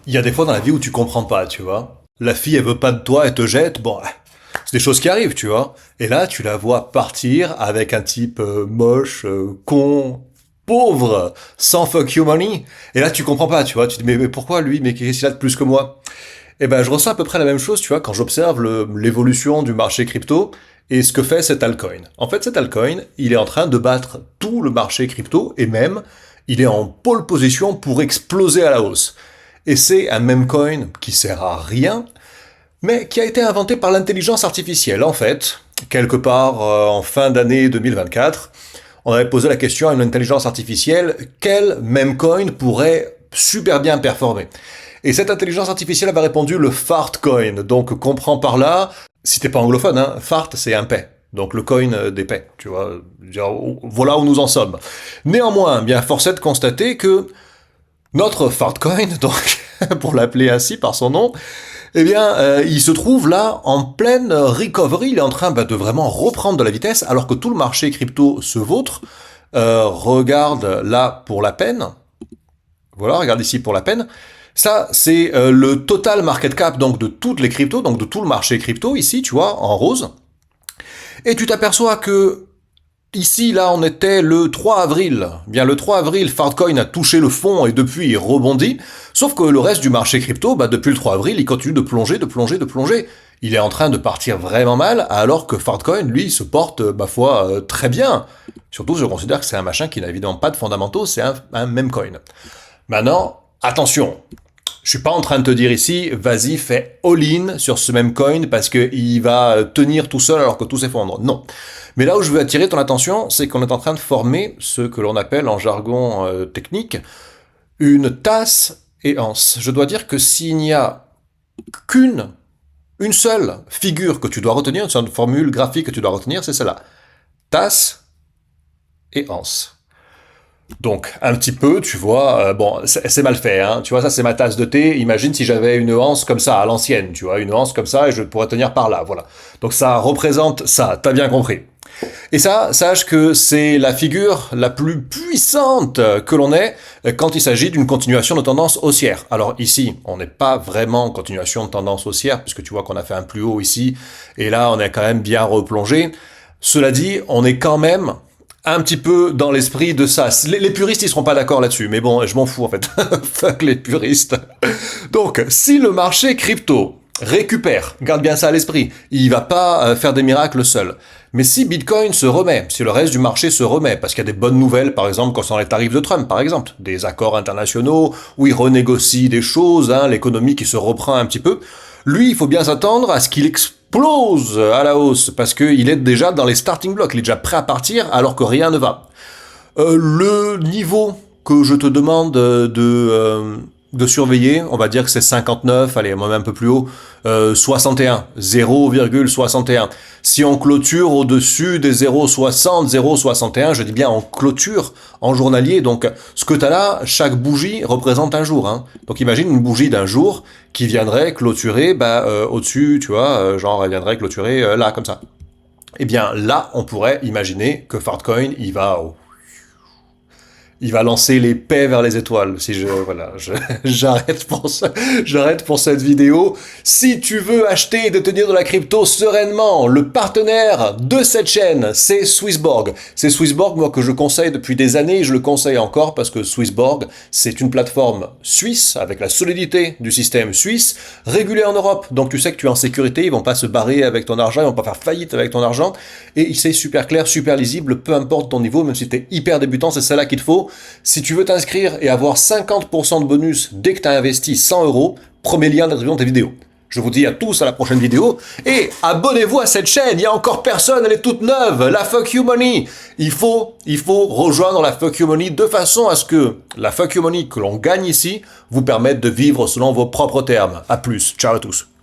Il y a des fois dans la vie où tu comprends pas, tu vois. La fille, elle veut pas de toi, elle te jette, bon, c'est des choses qui arrivent, tu vois. Et là, tu la vois partir avec un type moche, con, pauvre, sans fuck you money. Et là, tu comprends pas, tu vois. Tu te dis, mais pourquoi lui, mais qu'est-ce qu'il a de plus que moi? Eh ben, je ressens à peu près la même chose, tu vois, quand j'observe l'évolution du marché crypto et ce que fait cet altcoin. En fait, cet altcoin, il est en train de battre tout le marché crypto et même, il est en pole position pour exploser à la hausse. Et c'est un meme coin qui sert à rien, mais qui a été inventé par l'intelligence artificielle. En fait, quelque part en fin d'année 2024, on avait posé la question à une intelligence artificielle, quel meme coin pourrait super bien performer? Et cette intelligence artificielle avait répondu le fart coin. Donc comprends par là, si t'es pas anglophone, hein, fart c'est un paix. Donc le coin des paix, tu vois. Voilà où nous en sommes. Néanmoins, bien force est de constater que notre Fartcoin, donc pour l'appeler ainsi par son nom, eh bien, il se trouve là en pleine recovery. Il est en train de vraiment reprendre de la vitesse, alors que tout le marché crypto se vautre. Regarde là pour la peine. Voilà, regarde ici pour la peine. Ça, c'est le total market cap donc de toutes les cryptos, donc de tout le marché crypto ici, tu vois, en rose. Et tu t'aperçois que ici, là, on était le 3 avril. Bien, le 3 avril, Fartcoin a touché le fond et depuis, il rebondit. Sauf que le reste du marché crypto, depuis le 3 avril, il continue de plonger, de plonger, de plonger. Il est en train de partir vraiment mal, alors que Fartcoin, lui, se porte, ma foi, très bien. Surtout, je considère que c'est un machin qui n'a évidemment pas de fondamentaux, c'est un meme coin. Maintenant, attention, je suis pas en train de te dire ici, vas-y, fais all-in sur ce même coin parce qu'il va tenir tout seul alors que tout s'effondre. Non. Mais là où je veux attirer ton attention, c'est qu'on est en train de former ce que l'on appelle en jargon technique une tasse et anse. Je dois dire que s'il n'y a une seule figure que tu dois retenir, une seule formule graphique que tu dois retenir, c'est celle-là. Tasse et anse. Donc, un petit peu, tu vois, bon, c'est mal fait, hein. Tu vois, ça, c'est ma tasse de thé. Imagine si j'avais une anse comme ça, à l'ancienne, tu vois, une anse comme ça, et je pourrais tenir par là, voilà. Donc, ça représente ça, t'as bien compris. Et ça, sache que c'est la figure la plus puissante que l'on ait quand il s'agit d'une continuation de tendance haussière. Alors ici, on n'est pas vraiment en continuation de tendance haussière, puisque tu vois qu'on a fait un plus haut ici, et là, on est quand même bien replongé. Cela dit, on est quand même un petit peu dans l'esprit de ça. Les puristes, ils seront pas d'accord là-dessus, mais bon, je m'en fous en fait. Fuck les puristes. Donc, si le marché crypto récupère, garde bien ça à l'esprit, il va pas faire des miracles seul. Mais si Bitcoin se remet, si le reste du marché se remet, parce qu'il y a des bonnes nouvelles, par exemple, concernant les tarifs de Trump, par exemple, des accords internationaux, où il renégocie des choses, hein, l'économie qui se reprend un petit peu, lui, il faut bien s'attendre à ce qu'il explose à la hausse, parce qu'il est déjà dans les starting blocks, il est déjà prêt à partir, alors que rien ne va. Le niveau que je te demande de surveiller, on va dire que c'est 59, allez, moi même un peu plus haut, 61, 0,61. Si on clôture au-dessus des 0,60, 0,61, je dis bien en clôture, en journalier, donc ce que tu as là, chaque bougie représente un jour. Hein. Donc imagine une bougie d'un jour qui viendrait clôturer au-dessus, tu vois, genre elle viendrait clôturer là, comme ça. Eh bien là, on pourrait imaginer que Fartcoin, il va lancer les paix vers les étoiles. Si j'arrête j'arrête pour cette vidéo. Si tu veux acheter et détenir de la crypto sereinement, le partenaire de cette chaîne, c'est Swissborg. C'est Swissborg, moi, que je conseille depuis des années et je le conseille encore parce que Swissborg, c'est une plateforme suisse avec la solidité du système suisse, régulée en Europe. Donc tu sais que tu es en sécurité, ils vont pas se barrer avec ton argent, ils vont pas faire faillite avec ton argent. Et c'est super clair, super lisible, peu importe ton niveau, même si t'es hyper débutant, c'est celle-là qu'il te faut. Si tu veux t'inscrire et avoir 50% de bonus dès que tu as investi 100 euros, premier lien dans la description de tes vidéos. Je vous dis à tous à la prochaine vidéo et abonnez-vous à cette chaîne, il n'y a encore personne, elle est toute neuve, la Fuck You Money. Il faut rejoindre la Fuck You Money de façon à ce que la Fuck You Money que l'on gagne ici vous permette de vivre selon vos propres termes. À plus, ciao à tous.